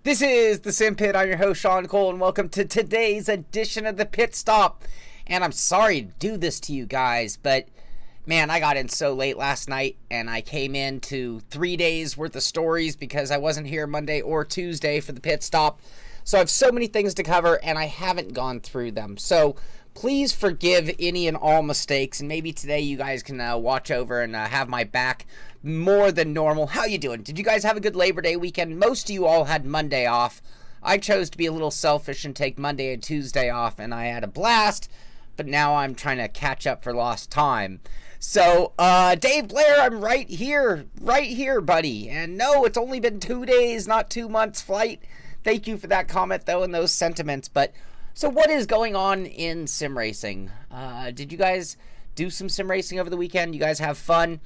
This is the Sim Pit. I'm your host, Sean Cole, and welcome to today's edition of the Pit Stop. And I'm sorry to do this to you guys, but man, I got in so late last night, and I came into 3 days worth of stories because I wasn't here Monday or Tuesday for the Pit Stop. So I have so many things to cover, and I haven't gone through them. So please forgive any and all mistakes, and maybe today you guys can watch over and have my back more than normal. How you doing? Did you guys have a good Labor Day weekend? Most of you all had Monday off. I chose to be a little selfish and take Monday and Tuesday off, and I had a blast, but now I'm trying to catch up for lost time. So, Dave Blair, I'm right here, buddy. And no, it's only been 2 days, not 2 months flight. Thank you for that comment, though, and those sentiments. But, so what is going on in sim racing? Did you guys do some sim racing over the weekend? You guys have fun?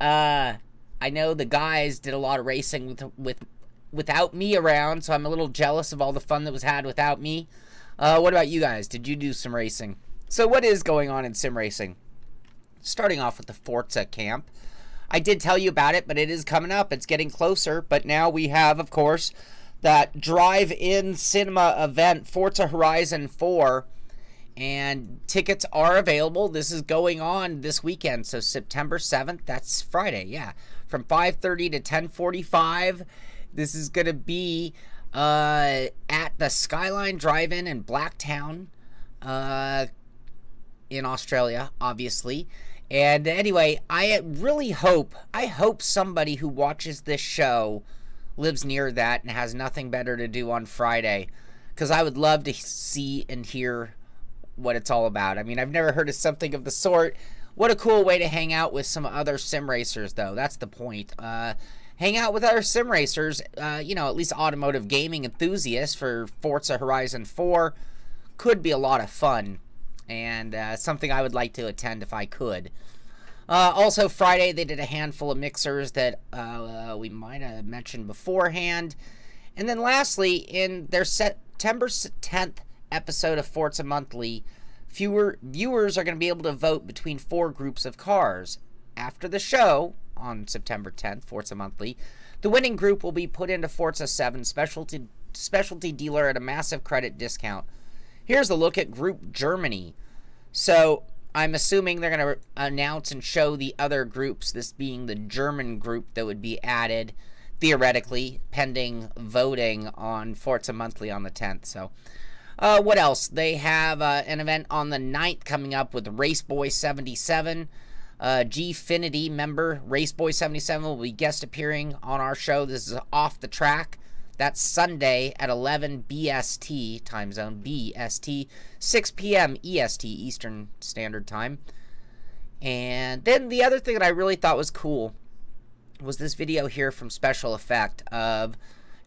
I know the guys did a lot of racing without me around, so I'm a little jealous of all the fun that was had without me. What about you guys? Did you do some racing? So what is going on in sim racing? Starting off with the Forza camp. I did tell you about it, but it is coming up. It's getting closer, but now we have, of course, that drive-in cinema event, Forza Horizon 4, and tickets are available. This is going on this weekend, so September 7th, that's Friday, yeah, from 5:30 to 10:45. This is going to be at the Skyline Drive-In in Blacktown in Australia, obviously. And anyway, I hope somebody who watches this show lives near that and has nothing better to do on Friday, because I would love to see and hear what it's all about. I mean, I've never heard of something of the sort. What a cool way to hang out with some other sim racers, though. That's the point. Hang out with other sim racers, you know, at least automotive gaming enthusiasts for Forza Horizon 4 could be a lot of fun, and something I would like to attend if I could. Also, Friday, they did a handful of mixers that we might have mentioned beforehand. And then lastly, in their September 10th episode of Forza Monthly, viewers are going to be able to vote between 4 groups of cars. After the show, on September 10th, Forza Monthly, the winning group will be put into Forza 7 specialty dealer at a massive credit discount. Here's a look at Group Germany. So I'm assuming they're going to announce and show the other groups, this being the German group that would be added, theoretically, pending voting on Forza Monthly on the 10th. So, what else? They have an event on the 9th coming up with Raceboy 77. Gfinity member Raceboy 77 will be guest appearing on our show. This is Off the Track. That's Sunday at 11 BST, time zone BST, 6 p.m. EST, Eastern Standard Time. And then the other thing that I really thought was cool was this video here from Special Effect of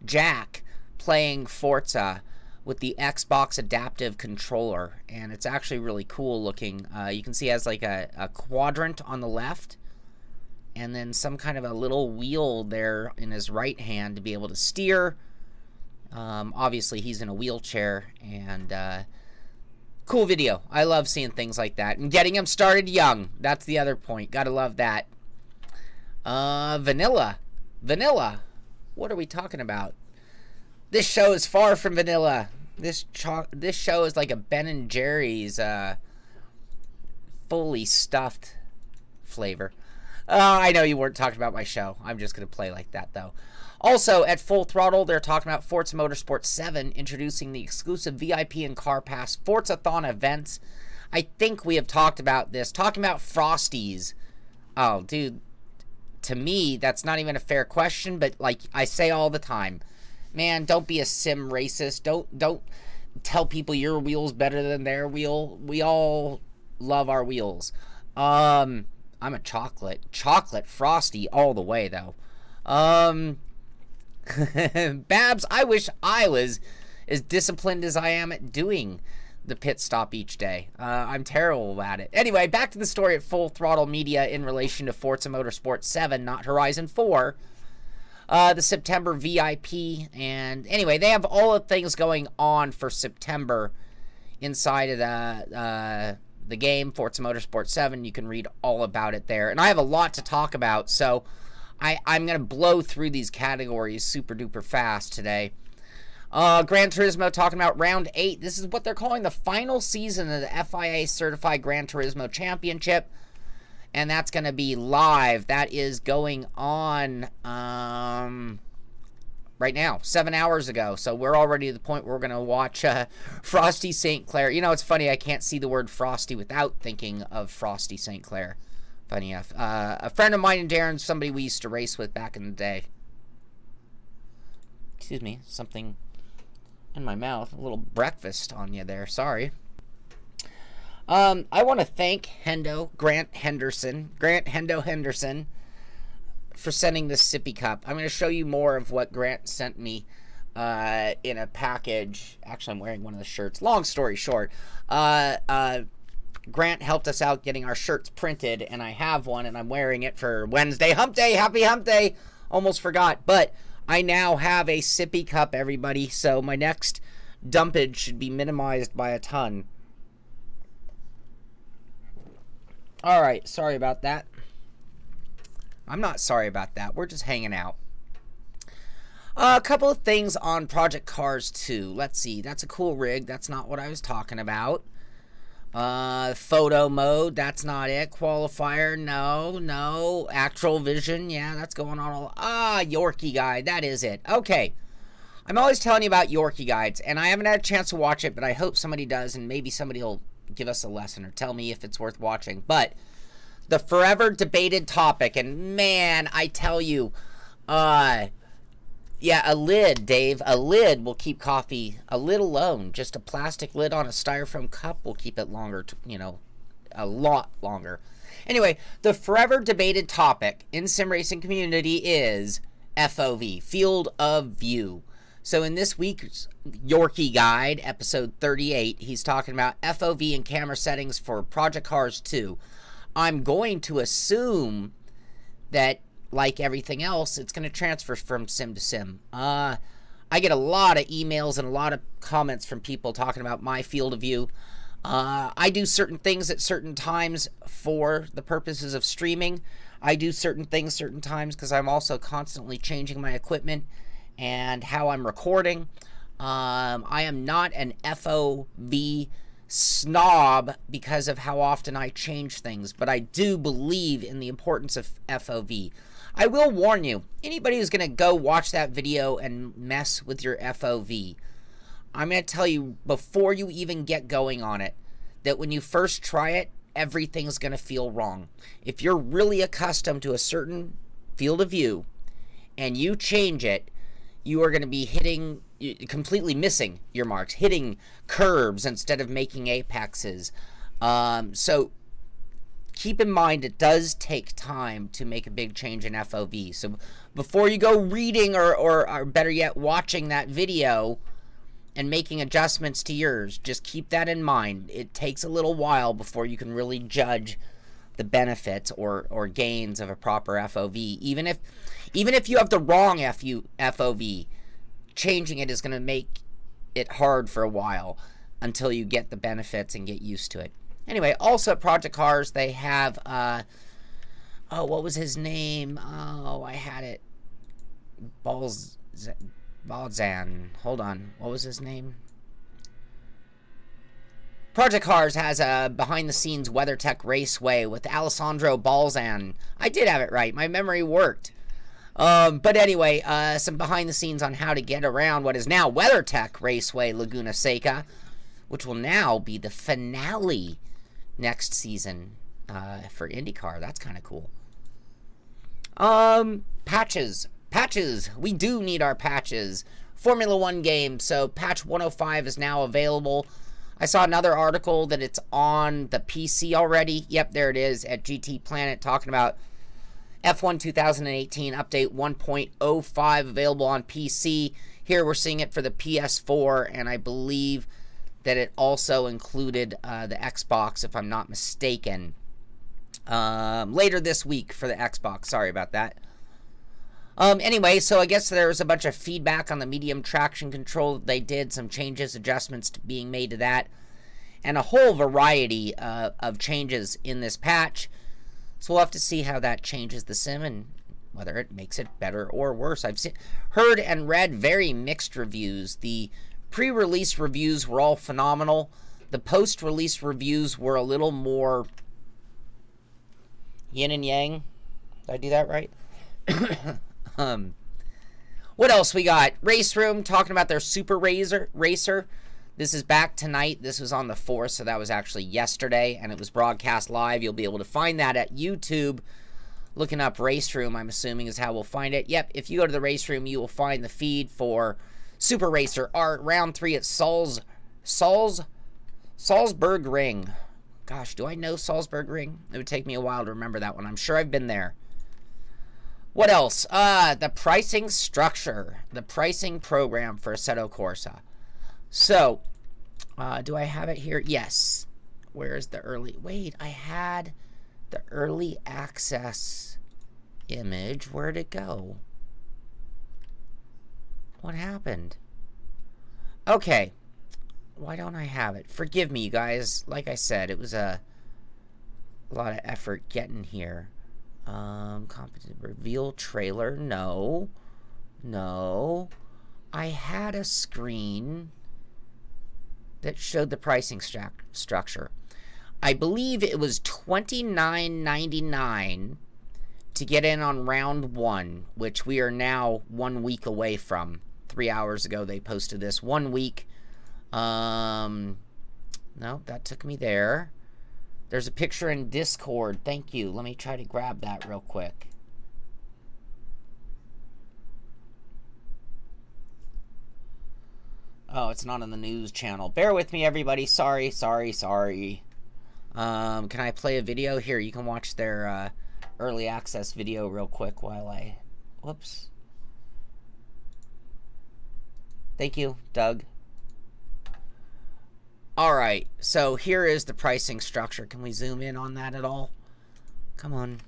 Jack playing Forza with the Xbox Adaptive Controller. And it's actually really cool looking. You can see it has like a quadrant on the left, and then some kind of a little wheel there in his right hand to be able to steer. Obviously, he's in a wheelchair, and cool video. I love seeing things like that. And getting him started young. That's the other point. Gotta love that. Vanilla. Vanilla. What are we talking about? This show is far from vanilla. This show is like a Ben & Jerry's fully stuffed flavor. I know you weren't talking about my show. I'm just going to play like that, though. Also, at Full Throttle, they're talking about Forza Motorsport 7, introducing the exclusive VIP and Car Pass Forza-thon events. I think we have talked about this. Talking about Frosties. Oh, dude. To me, that's not even a fair question, but like I say all the time, man, don't be a sim racist. Don't tell people your wheel's better than their wheel. We all love our wheels. I'm a chocolate frosty all the way, though. Babs, I wish I was as disciplined as I am at doing the pit stop each day. I'm terrible at it. Anyway, back to the story at Full Throttle Media in relation to Forza Motorsport 7, not Horizon 4. The September VIP, and anyway, they have all the things going on for September inside of the game, Forza Motorsport 7. You can read all about it there. And I have a lot to talk about, so I'm going to blow through these categories super duper fast today. Gran Turismo talking about round 8. This is what they're calling the final season of the FIA Certified Gran Turismo Championship. And that's going to be live. That is going on right now, 7 hours ago. So we're already at the point where we're going to watch Frosty St. Clair. You know, it's funny. I can't see the word Frosty without thinking of Frosty St. Clair. Funny enough. A friend of mine and Darren, somebody we used to race with back in the day. Excuse me. Something in my mouth. A little breakfast on you there. Sorry. I want to thank Grant Hendo Henderson, for sending this sippy cup. I'm going to show you more of what Grant sent me in a package. Actually, I'm wearing one of the shirts. Long story short, Grant helped us out getting our shirts printed, and I have one, and I'm wearing it for Wednesday Hump Day. Happy Hump Day. Almost forgot, but I now have a sippy cup, everybody, so my next dumpage should be minimized by a ton. All right, sorry about that. I'm not sorry about that. We're just hanging out. A couple of things on Project Cars 2. Let's see. That's a cool rig. That's not what I was talking about. Photo mode. That's not it. Qualifier. No. Actual vision. Yeah, that's going on. Yorkie guide. That is it. Okay. I'm always telling you about Yorkie guides, and I haven't had a chance to watch it, but I hope somebody does, and maybe somebody will give us a lesson or tell me if it's worth watching. But the forever debated topic, and man, I tell you, yeah, a lid, Dave, a lid will keep coffee, a lid alone, just a plastic lid on a styrofoam cup will keep it longer, you know, a lot longer. Anyway, the forever debated topic in sim racing community is FOV, field of view. So in this week's Yorkie Guide, episode 38, he's talking about FOV and camera settings for Project Cars 2. I'm going to assume that, like everything else, it's going to transfer from sim to sim. I get a lot of emails and a lot of comments from people talking about my field of view. I do certain things at certain times for the purposes of streaming. I do certain things certain times because I'm also constantly changing my equipment and how I'm recording. I am not an FOV snob because of how often I change things, but I do believe in the importance of FOV. I will warn you, anybody who's going to go watch that video and mess with your FOV, I'm going to tell you before you even get going on it, that when you first try it, everything's going to feel wrong. If you're really accustomed to a certain field of view and you change it, you are going to be completely missing your marks, hitting curbs instead of making apexes. So keep in mind it does take time to make a big change in FOV. So before you go reading or better yet watching that video and making adjustments to yours, just keep that in mind. It takes a little while before you can really judge the benefits or gains of a proper FOV. Even if you have the wrong FOV, changing it is going to make it hard for a while until you get the benefits and get used to it. Anyway, also at Project Cars, they have, what was his name? Oh, I had it. Balzan. Hold on. What was his name? Project Cars has a behind-the-scenes WeatherTech Raceway with Alessandro Balzan. I did have it right. My memory worked. But anyway, some behind-the-scenes on how to get around what is now WeatherTech Raceway Laguna Seca, which will now be the finale next season for IndyCar. That's kind of cool. Patches. Patches. We do need our patches. Formula 1 game. So patch 105 is now available. I saw another article that it's on the PC already. Yep, there it is at GT Planet talking about F1 2018 update 1.05 available on PC. Here we're seeing it for the PS4, and I believe that it also included the Xbox, if I'm not mistaken. Later this week for the Xbox. Sorry about that. Anyway, so I guess there was a bunch of feedback on the medium traction control that they did, some changes, adjustments being made to that, and a whole variety of changes in this patch. So we'll have to see how that changes the sim and whether it makes it better or worse. I've heard and read very mixed reviews. The pre-release reviews were all phenomenal. The post-release reviews were a little more yin and yang. Did I do that right? What else we got? Race Room talking about their Super Racer. This is back tonight. This was on the 4th, so that was actually yesterday, and it was broadcast live. You'll be able to find that at YouTube. Looking up Race Room, I'm assuming, is how we'll find it. Yep, if you go to the Race Room, you will find the feed for Super Racer. Our round 3 at Salzburg Ring. Gosh, do I know Salzburg Ring? It would take me a while to remember that one. I'm sure I've been there. What else? The pricing structure. The pricing program for Assetto Corsa. So, do I have it here? Yes. Where's the early... Wait, I had the early access image. Where'd it go? What happened? Okay. Why don't I have it? Forgive me, you guys. Like I said, it was a lot of effort getting here. Competent reveal trailer. No. No. I had a screen that showed the pricing structure. I believe it was $29.99 to get in on round 1, which we are now 1 week away from. 3 hours ago they posted this. 1 week. No, that took me there. There's a picture in Discord. Thank you. Let me try to grab that real quick. Oh, it's not on the news channel. Bear with me, everybody. Sorry. Can I play a video? Here, you can watch their early access video real quick while I... Whoops. Thank you, Doug. Alright, so here is the pricing structure. Can we zoom in on that at all? Come on.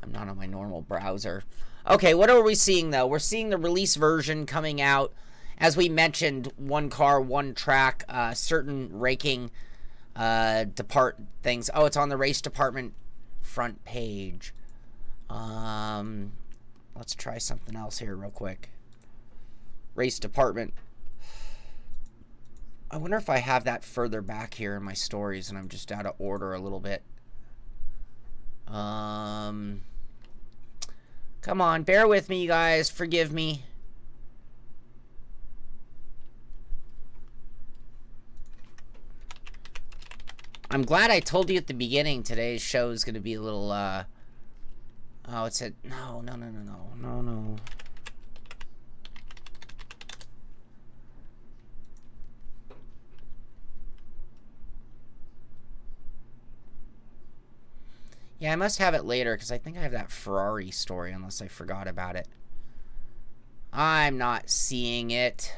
I'm not on my normal browser. Okay, what are we seeing, though? We're seeing the release version coming out. As we mentioned, 1 car, 1 track, certain raking things. Oh, it's on the race department front page. Let's try something else here real quick. Race department. I wonder if I have that further back here in my stories and I'm just out of order a little bit. Come on, bear with me, you guys. Forgive me. I'm glad I told you at the beginning today's show is going to be a little, oh, it said, no. Yeah, I must have it later because I think I have that Ferrari story unless I forgot about it. I'm not seeing it.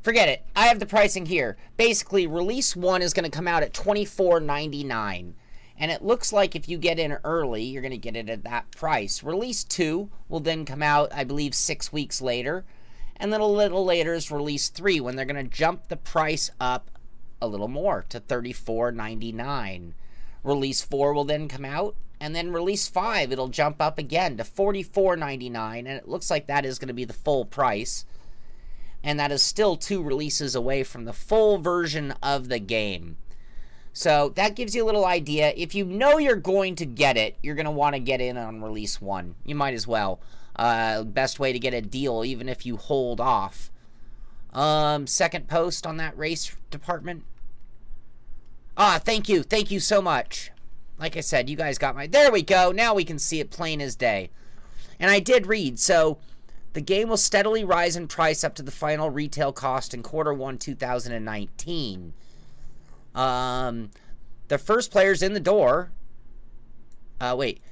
Forget it. I have the pricing here. Basically, release 1 is going to come out at $24.99. And it looks like if you get in early, you're going to get it at that price. Release 2 will then come out, I believe, 6 weeks later. And then a little later is release 3 when they're going to jump the price up a little more to $34.99. Release 4 will then come out, and then release 5, it'll jump up again to $44.99, and it looks like that is going to be the full price. And that is still 2 releases away from the full version of the game. So that gives you a little idea. If you know you're going to get it, you're going to want to get in on release 1. You might as well. Best way to get a deal, even if you hold off. Second post on that race department. Ah, thank you. Thank you so much. Like I said, you guys got my... There we go. Now we can see it plain as day. And I did read. So, the game will steadily rise in price up to the final retail cost in Q1 2019. The first players in the door... wait.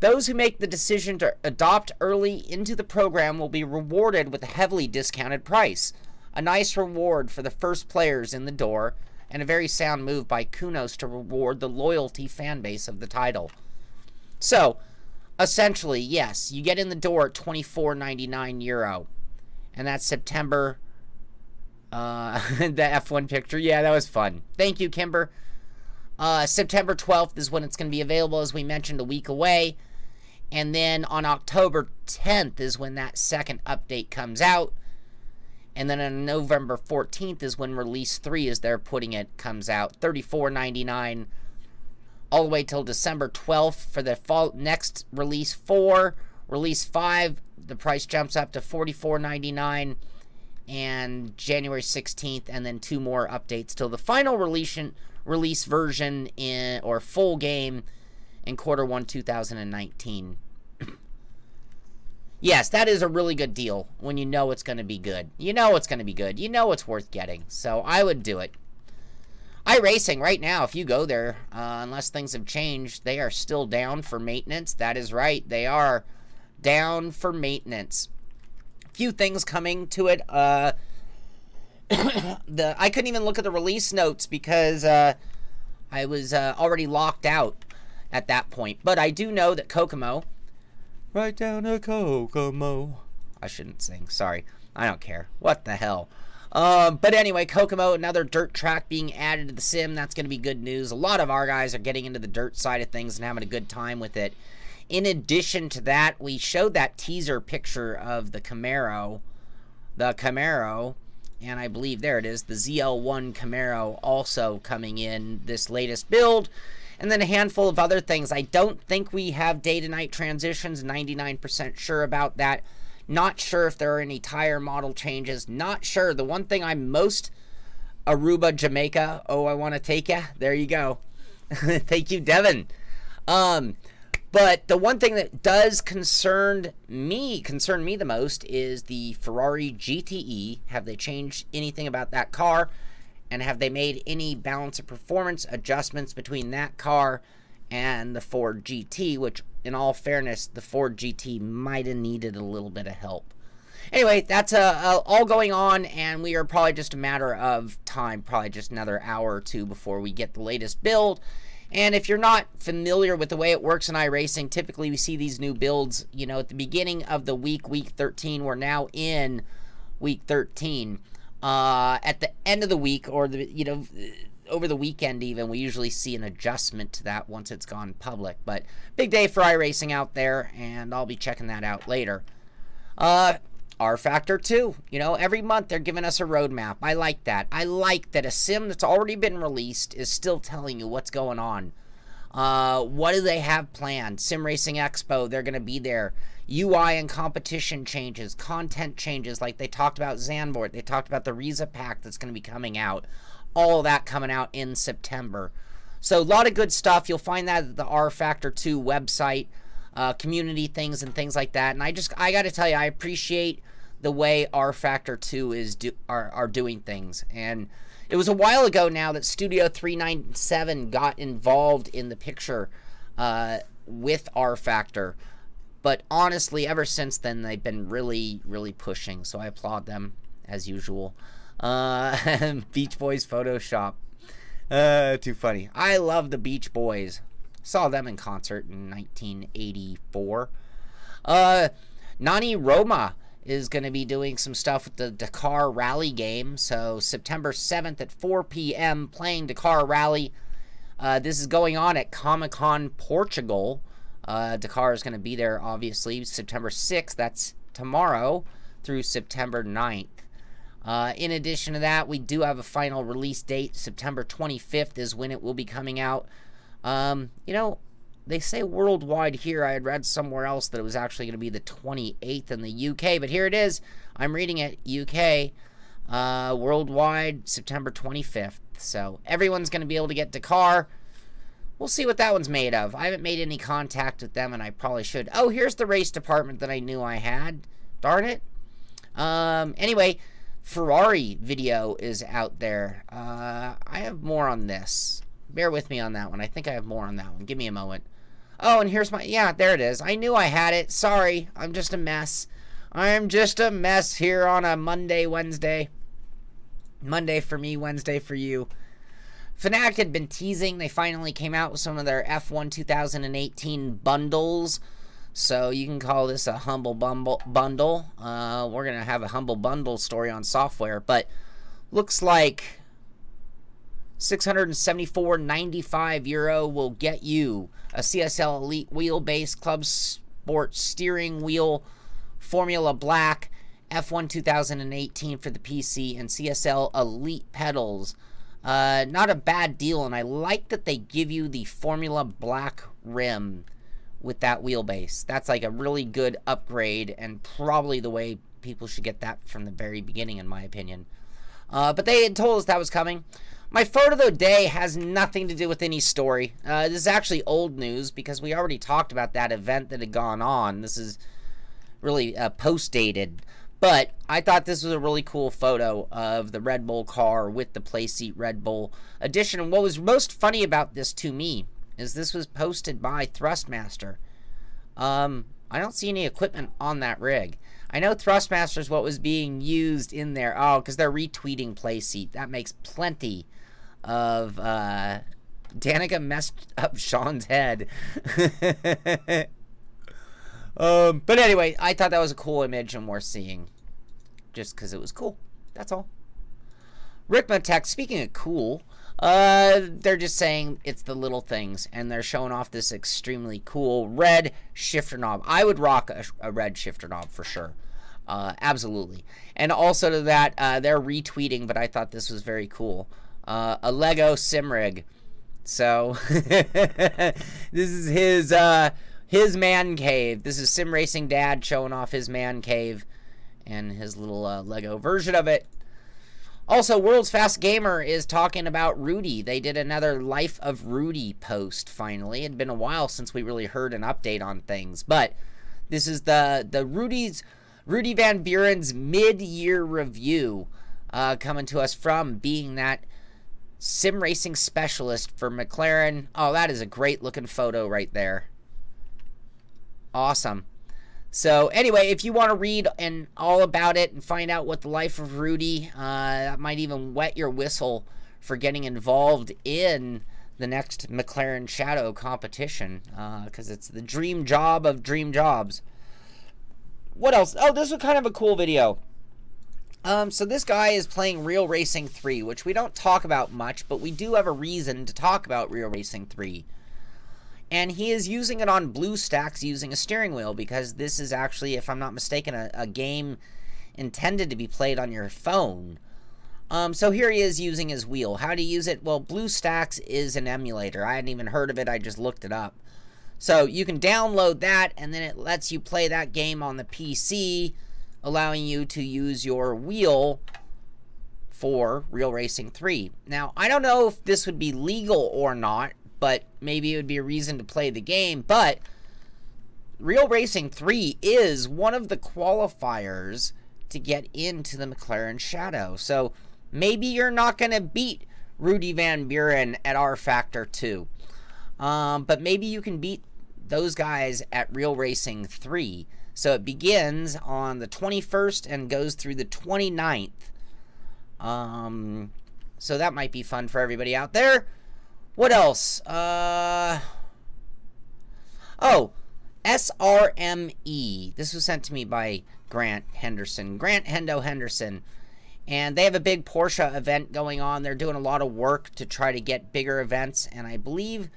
Those who make the decision to adopt early into the program will be rewarded with a heavily discounted price. A nice reward for the first players in the door... and a very sound move by Kunos to reward the loyalty fan base of the title. So, essentially, yes, you get in the door at €24.99. And that's September The F1 picture. Yeah, that was fun. Thank you, Kimber. September 12th is when it's going to be available, as we mentioned, a week away. And then on October 10th is when that second update comes out. And then on November 14th is when Release 3, as they're putting it, comes out. $34.99 all the way till December 12th for the next Release 4. Release 5, the price jumps up to $44.99. And January 16th, and then 2 more updates till the final release version or full game in Q1 2019. Yes, that is a really good deal when you know it's going to be good. You know it's going to be good. You know it's worth getting. So I would do it. iRacing right now, if you go there, unless things have changed, they are still down for maintenance. That is right. They are down for maintenance. Few things coming to it. I couldn't even look at the release notes because I was already locked out at that point. But I do know that Kokomo, right down to Kokomo. I shouldn't sing. Sorry. I don't care. What the hell. But anyway, Kokomo, another dirt track being added to the sim. That's going to be good news. A lot of our guys are getting into the dirt side of things and having a good time with it. In addition to that, we showed that teaser picture of the Camaro. And I believe there it is, the ZL1 Camaro also coming in this latest build. And then a handful of other things. I don't think we have day-to-night transitions. 99% sure about that. Not sure if there are any tire model changes. Not sure. The one thing I'm most... Aruba, Jamaica. Oh, I want to take ya. There you go. Thank you, Devin. But the one thing that does concern me the most is the Ferrari GTE. Have they changed anything about that car? And have they made any balance of performance adjustments between that car and the Ford GT, which, in all fairness, the Ford GT might have needed a little bit of help. Anyway, that's all going on, and we are probably just a matter of time, probably just another hour or two before we get the latest build. And if you're not familiar with the way it works in iRacing, typically we see these new builds, you know, at the beginning of the week 13. We're now in week 13. At the end of the week, or over the weekend even, we usually see an adjustment to that once it's gone public. But big day for iRacing out there, and I'll be checking that out later. RFactor 2, you know, every month they're giving us a roadmap. I like that. I like that a sim that's already been released is still telling you what's going on. What do they have planned? Sim Racing Expo, they're going to be there. UI and competition changes, content changes, like they talked about Zandvoort. They talked about the Riza pack that's going to be coming out. All of that coming out in September. So a lot of good stuff. You'll find that at the RFactor 2 website. Community things and things like that. And I got to tell you, I appreciate the way RFactor 2 are doing things. And it was a while ago now that Studio 397 got involved in the picture with RFactor. But honestly, ever since then, they've been really, really pushing. So I applaud them, as usual. Beach Boys Photoshop. Too funny. I love the Beach Boys. Saw them in concert in 1984. Nani Roma is going to be doing some stuff with the Dakar Rally game. So September 7th at 4 p.m. playing Dakar Rally. This is going on at Comic-Con Portugal. Dakar is going to be there, obviously, September 6th. That's tomorrow through September 9th. In addition to that, we do have a final release date. September 25th is when it will be coming out. You know, they say worldwide here. I had read somewhere else that it was actually going to be the 28th in the UK, but here it is. I'm reading it, UK, worldwide, September 25th. So everyone's going to be able to get Dakar. We'll see what that one's made of. I haven't made any contact with them, and I probably should. Oh, here's the race department that I knew I had. Darn it. Anyway, Ferrari video is out there. I have more on this. Bear with me on that one. I think I have more on that one. Give me a moment. Oh, and here's my... Yeah, there it is. I knew I had it. Sorry. I'm just a mess. I'm just a mess here on a Monday, Wednesday. Monday for me, Wednesday for you. Fnatic had been teasing. They finally came out with some of their F1 2018 bundles. So you can call this a humble bundle. We're going to have a humble bundle story on software. But Looks like €674.95 will get you a CSL Elite wheelbase, Club Sport steering wheel, Formula Black, F1 2018 for the PC, and CSL Elite pedals. Not a bad deal, and I like that they give you the Formula Black rim with that wheelbase. That's like a really good upgrade, and probably the way people should get that from the very beginning, in my opinion. But they had told us that was coming. My photo of the day has nothing to do with any story. This is actually old news because we already talked about that event that had gone on. This is really post-dated. But I thought this was a really cool photo of the Red Bull car with the Playseat Red Bull edition. And what was most funny about this to me is this was posted by Thrustmaster. I don't see any equipment on that rig. I know Thrustmaster is what was being used in there. Oh, because they're retweeting Playseat. That makes plenty of... Danica messed up Sean's head. But anyway, I thought that was a cool image and worth seeing. Just because it was cool. That's all. Rickmatech, speaking of cool, they're just saying it's the little things. And they're showing off this extremely cool red shifter knob. I would rock a red shifter knob for sure. Absolutely. And also to that, they're retweeting, but I thought this was very cool. A Lego sim rig. So, this is his man cave. This is Sim Racing Dad showing off his man cave and his little Lego version of it. Also, World's Fast Gamer is talking about Rudy. They did another Life of Rudy post finally. It had been a while since we really heard an update on things, but this is the Rudy Van Buren's mid-year review coming to us from being that sim racing specialist for McLaren. Oh, that is a great looking photo right there. Awesome. So anyway, if you want to read and all about it and find out what the life of Rudy, that might even wet your whistle for getting involved in the next McLaren Shadow competition, because it's the dream job of dream jobs. What else? Oh, this was kind of a cool video. So this guy is playing Real Racing 3, which we don't talk about much, but we do have a reason to talk about Real Racing 3. And he is using it on BlueStacks using a steering wheel, because this is actually, if I'm not mistaken, a game intended to be played on your phone. So here he is using his wheel. How to use it? Well, BlueStacks is an emulator. I hadn't even heard of it. I just looked it up. So you can download that, and then it lets you play that game on the PC, allowing you to use your wheel for Real Racing 3. Now, I don't know if this would be legal or not, but maybe it would be a reason to play the game. But Real Racing 3 is one of the qualifiers to get into the McLaren Shadow. So maybe you're not going to beat Rudy Van Buren at RFactor 2. But maybe you can beat those guys at Real Racing 3. So it begins on the 21st and goes through the 29th. So that might be fun for everybody out there. What else? Oh, SRME. This was sent to me by Grant Henderson. Grant Hendo Henderson. And they have a big Porsche event going on. They're doing a lot of work to try to get bigger events. And I believe,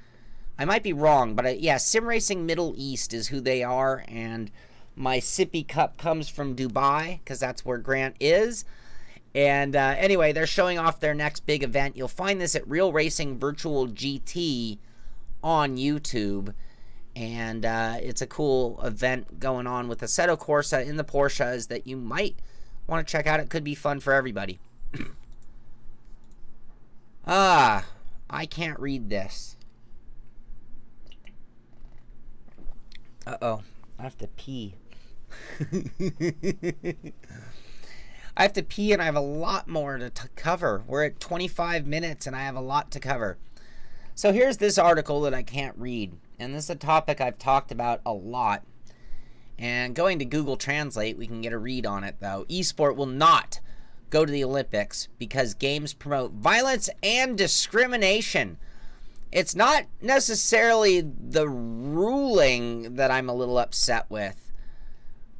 I might be wrong, but yeah, Sim Racing Middle East is who they are. And my sippy cup comes from Dubai, because that's where Grant is. And anyway, they're showing off their next big event. You'll find this at Real Racing Virtual GT on YouTube. And it's a cool event going on with Assetto Corsa in the Porsches that you might want to check out. It could be fun for everybody. I can't read this. Uh-oh. I have to pee. I have to pee, and I have a lot more to cover. We're at 25 minutes, and I have a lot to cover. So here's this article that I can't read. And this is a topic I've talked about a lot. And going to Google Translate, we can get a read on it, though. Esport will not go to the Olympics because games promote violence and discrimination. It's not necessarily the ruling that I'm a little upset with,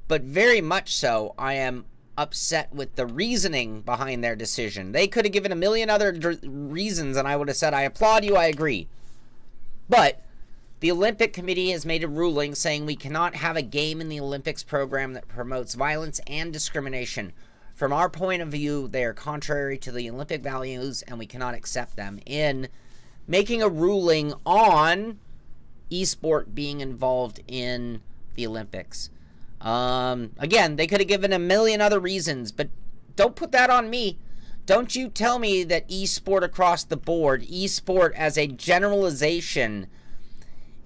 but very much so I am upset with the reasoning behind their decision. They could have given a million other reasons, and I would have said, I applaud you, I agree. But the Olympic Committee has made a ruling saying we cannot have a game in the Olympics program that promotes violence and discrimination. From our point of view, they are contrary to the Olympic values, and we cannot accept them in making a ruling on esport being involved in the Olympics. Again, they could have given a million other reasons, but don't put that on me. Don't you tell me that esport across the board, esport as a generalization,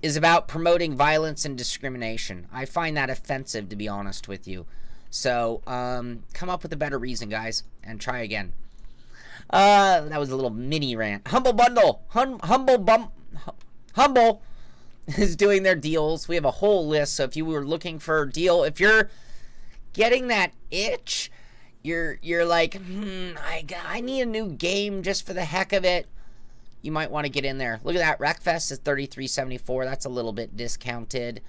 is about promoting violence and discrimination. I find that offensive, to be honest with you. So, come up with a better reason, guys, and try again. That was a little mini rant. Humble Bundle. Humble is doing their deals. We have a whole list, so if you were looking for a deal, if you're getting that itch, you're like, I need a new game just for the heck of it, you might want to get in there. Look at that. Wreckfest is $33.74. That's a little bit discounted.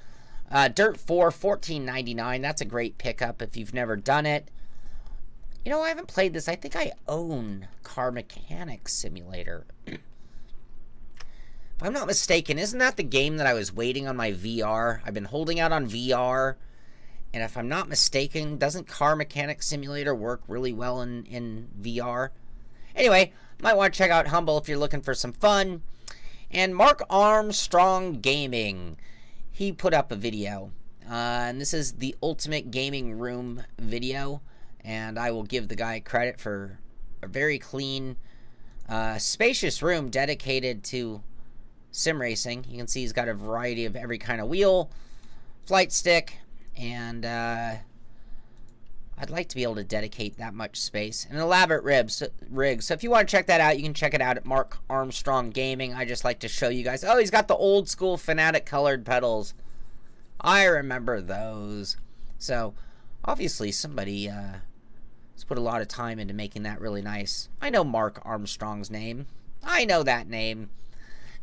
Dirt 4, $14.99. That's a great pickup if you've never done it. You know, I haven't played this. I think I own Car Mechanic Simulator. If I'm not mistaken, isn't that the game that I was waiting on my VR? I've been holding out on VR. And if I'm not mistaken, doesn't Car Mechanic Simulator work really well in VR? Anyway, might want to check out Humble if you're looking for some fun. And Mark Armstrong Gaming, he put up a video. And this is the Ultimate Gaming Room video. And I will give the guy credit for a very clean, spacious room dedicated to sim racing. You can see he's got a variety of every kind of wheel, flight stick, and I'd like to be able to dedicate that much space. An elaborate rig. So if you want to check that out, you can check it out at Mark Armstrong Gaming. I just like to show you guys. Oh, he's got the old school Fanatic colored pedals. I remember those. So obviously somebody has put a lot of time into making that really nice. I know Mark Armstrong's name. I know that name.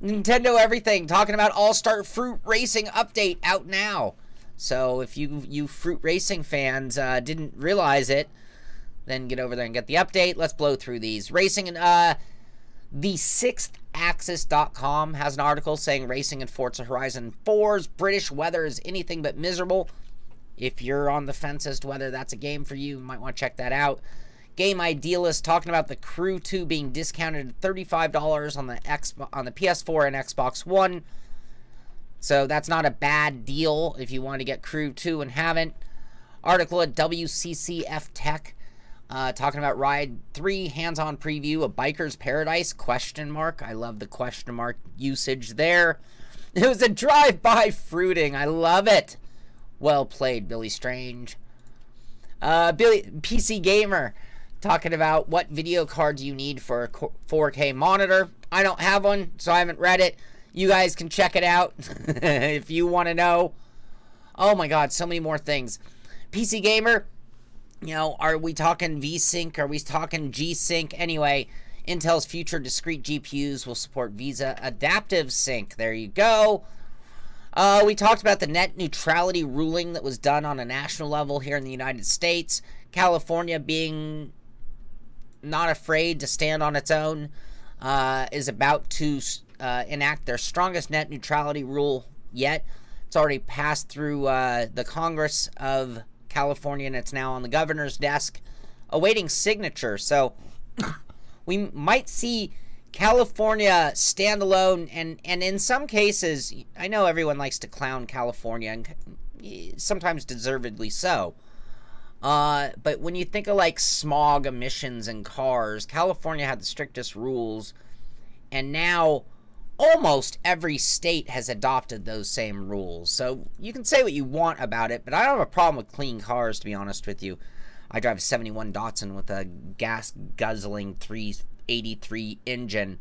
Nintendo Everything talking about All-Star Fruit Racing update out now. So if you Fruit Racing fans didn't realize it, then get over there and get the update. Let's blow through these. Racing and the 6thAxis.com has an article saying racing in Forza Horizon 4's British weather is anything but miserable. If you're on the fence as to whether that's a game for you, you might want to check that out. Game Idealist talking about the Crew 2 being discounted at $35 on the PS4 and Xbox One. So that's not a bad deal if you want to get Crew 2 and haven't. Article at WCCF Tech talking about Ride 3 hands-on preview, a biker's paradise, question mark. I love the question mark usage there. It was a drive-by fruiting. I love it. Well played, Billy Strange. PC Gamer talking about what video card do you need for a 4K monitor. I don't have one, so I haven't read it. You guys can check it out if you want to know. Oh my god, so many more things. PC Gamer, you know, are we talking V-Sync? Are we talking G-Sync? Anyway, Intel's future discrete GPUs will support VISA Adaptive Sync. There you go. We talked about the net neutrality ruling that was done on a national level here in the United States. California being not afraid to stand on its own is about to enact their strongest net neutrality rule yet. It's already passed through the Congress of California, and it's now on the governor's desk awaiting signature. So we might see California stand alone, and in some cases, I know everyone likes to clown California, and sometimes deservedly so. But when you think of like smog emissions in cars, California had the strictest rules, and now almost every state has adopted those same rules. So you can say what you want about it, but I don't have a problem with clean cars, to be honest with you. I drive a 71 Datsun with a gas-guzzling 383 engine.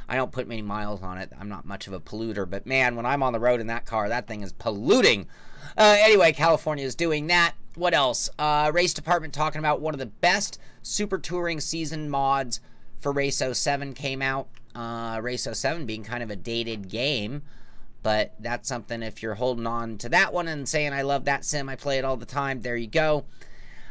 I don't put many miles on it. I'm not much of a polluter, but man, when I'm on the road in that car, that thing is polluting. Anyway, California is doing that. What else? Race Department talking about one of the best Super Touring season mods for Race 07 came out. Race 07 being kind of a dated game, but that's something if you're holding on to that one and saying I love that sim, I play it all the time, there you go.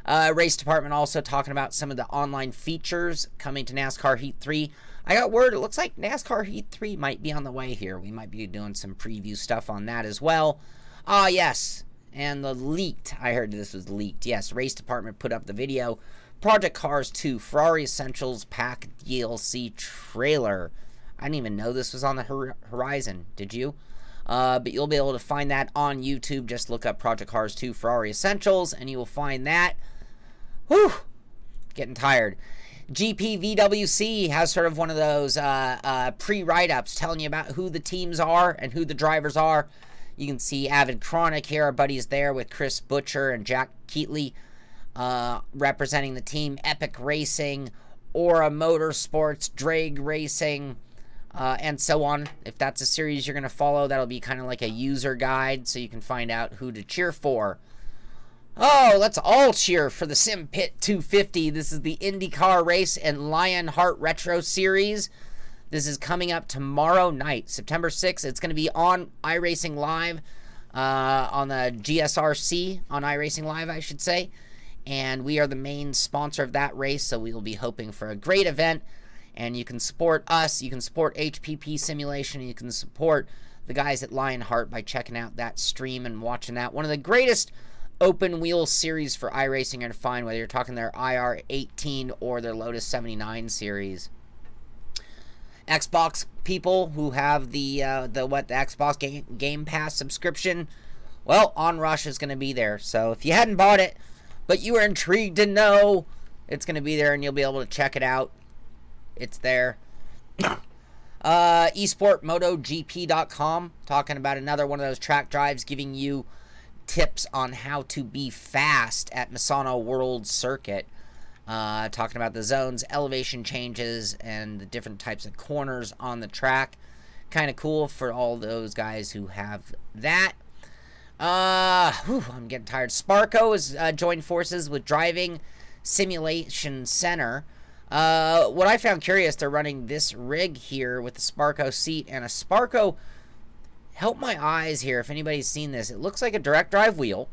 Race department also talking about some of the online features coming to NASCAR Heat 3. I got word, it looks like NASCAR Heat 3 might be on the way here. We might be doing some preview stuff on that as well. Ah, yes. And the leaked, I heard this was leaked. Yes, race department put up the video. Project Cars 2 Ferrari Essentials Pack DLC trailer. I didn't even know this was on the horizon. Did you? But you'll be able to find that on YouTube. Just look up Project Cars 2 Ferrari Essentials, and you will find that. Whew! Getting tired. GPVWC has sort of one of those pre-write-ups telling you about who the teams are and who the drivers are. You can see Avid Chronic here. Our buddies there with Chris Butcher and Jack Keatley representing the team. Epic Racing, Aura Motorsports, Drag Racing, and so on. If that's a series you're going to follow, that'll be kind of like a user guide so you can find out who to cheer for. Oh, let's all cheer for the Sim Pit 250. This is the IndyCar race and Lionheart Retro Series. This is coming up tomorrow night, September 6th. It's going to be on iRacing Live, on the GSRC, on iRacing Live, I should say. And we are the main sponsor of that race, so we will be hoping for a great event. And you can support us, you can support HPP Simulation, and you can support the guys at Lionheart by checking out that stream and watching that. One of the greatest open wheel series for iRacing you're going to find, whether you're talking their IR18 or their Lotus 79 series. Xbox people who have the Xbox Game Pass subscription, well, Onrush is going to be there. So if you hadn't bought it, but you were intrigued to know, it's going to be there and you'll be able to check it out. It's there. esportmotogp.com, talking about another one of those track drives, giving you tips on how to be fast at Misano World Circuit. Talking about the zones, elevation changes, and the different types of corners on the track. Kind of cool for all those guys who have that. I'm getting tired. Sparco has joined forces with Driving Simulation Center. What I found curious, they're running this rig here with the Sparco seat and a Sparco. Help my eyes here if anybody's seen this. It looks like a direct drive wheel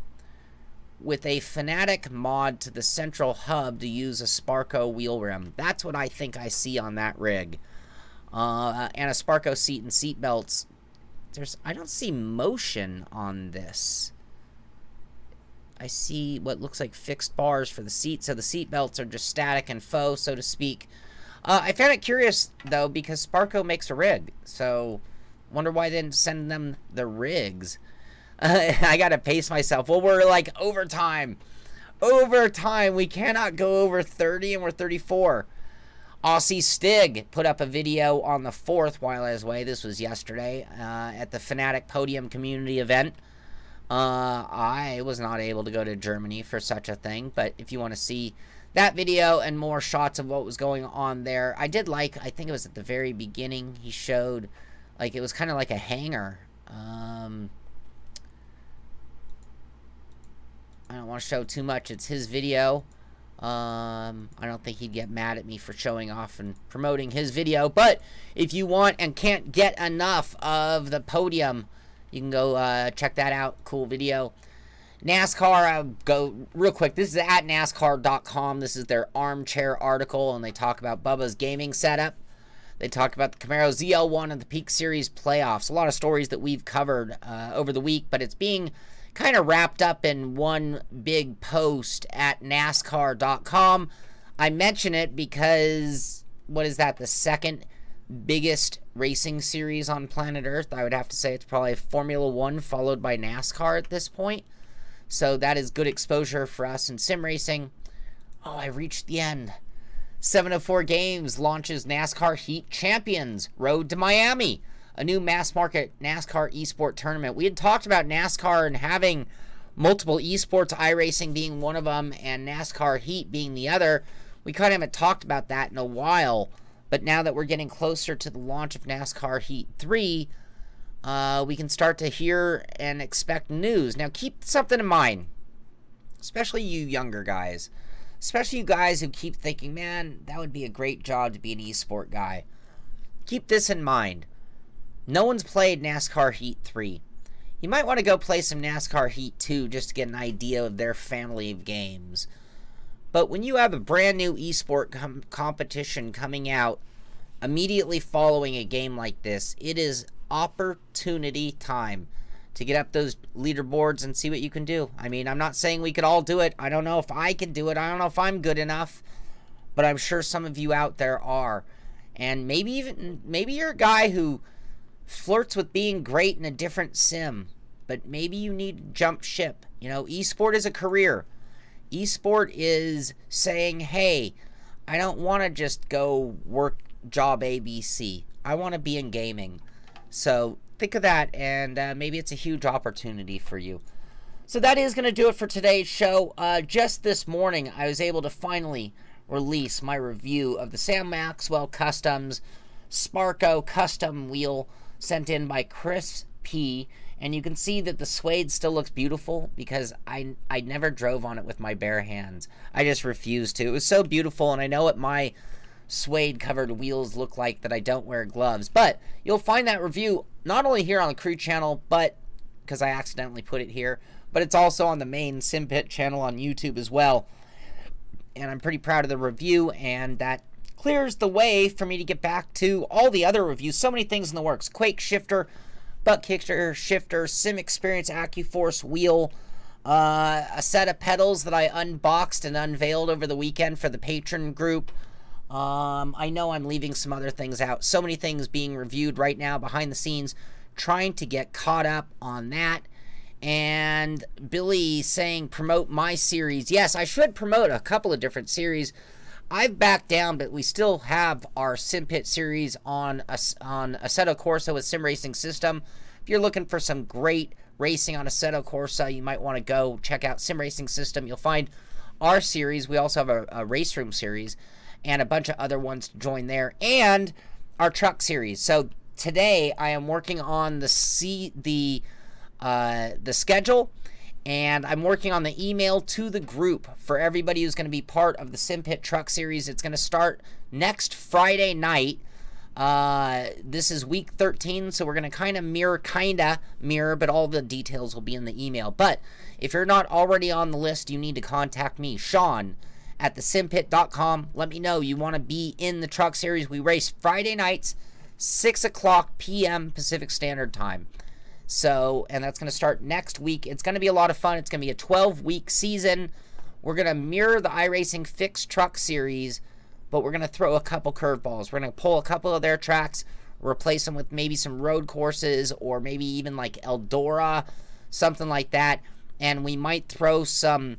with a Fanatic mod to the central hub to use a Sparco wheel rim. That's what I think I see on that rig. And a Sparco seat and seat belts. I don't see motion on this. I see what looks like fixed bars for the seat, so the seat belts are just static and faux, so to speak. I found it curious, though, because Sparco makes a rig, so wonder why they didn't send them the rigs. I gotta pace myself. Well, we're like overtime. Overtime. We cannot go over 30, and we're 34. Aussie Stig put up a video on the 4th while I was away. This was yesterday at the Fanatic Podium Community event. I was not able to go to Germany for such a thing, but if you want to see that video and more shots of what was going on there, I did like, I think it was at the very beginning, he showed, like, it was kind of like a hangar. I don't want to show too much. It's his video. I don't think he'd get mad at me for showing off and promoting his video, but if you want and can't get enough of the podium, you can go check that out. Cool video. NASCAR, go real quick. This is at NASCAR.com. This is their armchair article, and they talk about Bubba's gaming setup. They talk about the Camaro ZL1 and the Peak Series playoffs. A lot of stories that we've covered over the week, but it's being kind of wrapped up in one big post at NASCAR.com. I mention it because, what is that, the second biggest racing series on planet Earth? I would have to say it's probably Formula One followed by NASCAR at this point. So that is good exposure for us in sim racing. Oh, I reached the end. 704 Games launches NASCAR Heat Champions Road to Miami, a new mass market NASCAR esport tournament. We had talked about NASCAR and having multiple esports, iRacing being one of them and NASCAR Heat being the other. We kind of haven't talked about that in a while, but now that we're getting closer to the launch of NASCAR Heat 3, we can start to hear and expect news. Now keep something in mind, especially you younger guys, especially you guys who keep thinking, man, that would be a great job to be an esport guy. Keep this in mind. No one's played NASCAR Heat 3. You might want to go play some NASCAR Heat 2 just to get an idea of their family of games. But when you have a brand new esport competition coming out immediately following a game like this, it is opportunity time to get up those leaderboards and see what you can do. I mean, I'm not saying we could all do it. I don't know if I can do it. I don't know if I'm good enough, but I'm sure some of you out there are. And maybe you're a guy who flirts with being great in a different sim, but maybe you need to jump ship. You know, esport is a career. Esport is saying, hey, I don't want to just go work job ABC. I want to be in gaming. So think of that, and maybe it's a huge opportunity for you. So that is going to do it for today's show. Just this morning, I was able to finally release my review of the Sam Maxwell Customs Sparko custom wheel sent in by Chris P. And you can see that the suede still looks beautiful because I never drove on it with my bare hands. I just refused to. It was so beautiful, and I know what my suede covered wheels look like that I don't wear gloves. But you'll find that review not only here on the crew channel, but because I accidentally put it here, but it's also on the main SimPit channel on YouTube as well. And I'm pretty proud of the review, and that clears the way for me to get back to all the other reviews. So many things in the works. Quake shifter, butt kicker shifter, Sim Experience AccuForce wheel, a set of pedals that I unboxed and unveiled over the weekend for the patron group. I know I'm leaving some other things out. So many things being reviewed right now behind the scenes, trying to get caught up on that. And Billy saying promote my series. Yes, I should promote a couple of different series. I've backed down, but we still have our SimPit series on Assetto Corsa with Sim Racing System. If you're looking for some great racing on Assetto Corsa, you might want to go check out Sim Racing System. You'll find our series. We also have a race room series and a bunch of other ones to join there, and our truck series. So today I am working on the schedule, and I'm working on the email to the group for everybody who's going to be part of the SimPit truck series. It's going to start next Friday night. This is week 13, so we're going to kind of mirror, but all the details will be in the email. But if you're not already on the list, you need to contact me, Sean, at thesimpit.com. Let me know you want to be in the truck series. We race Friday nights, 6 o'clock p.m. Pacific Standard Time. So, and that's going to start next week. It's going to be a lot of fun. It's going to be a 12-week season. We're going to mirror the iRacing Fixed Truck Series, but we're going to throw a couple curveballs. We're going to pull a couple of their tracks, replace them with maybe some road courses, or maybe even like Eldora, something like that. And we might throw some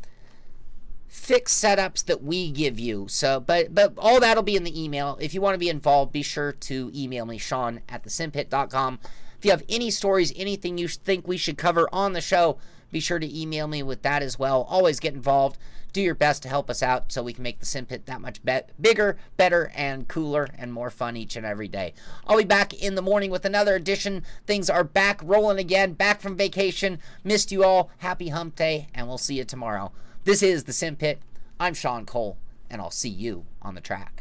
fixed setups that we give you. So, but all that'll be in the email. If you want to be involved, be sure to email me, Sean, at thesimpit.com. If you have any stories, anything you think we should cover on the show, be sure to email me with that as well. Always get involved. Do your best to help us out so we can make the SimPit that much bigger, better, and cooler, and more fun each and every day. I'll be back in the morning with another edition. Things are back rolling again, back from vacation. Missed you all. Happy hump day, and we'll see you tomorrow. This is the SimPit. I'm Sean Cole, and I'll see you on the track.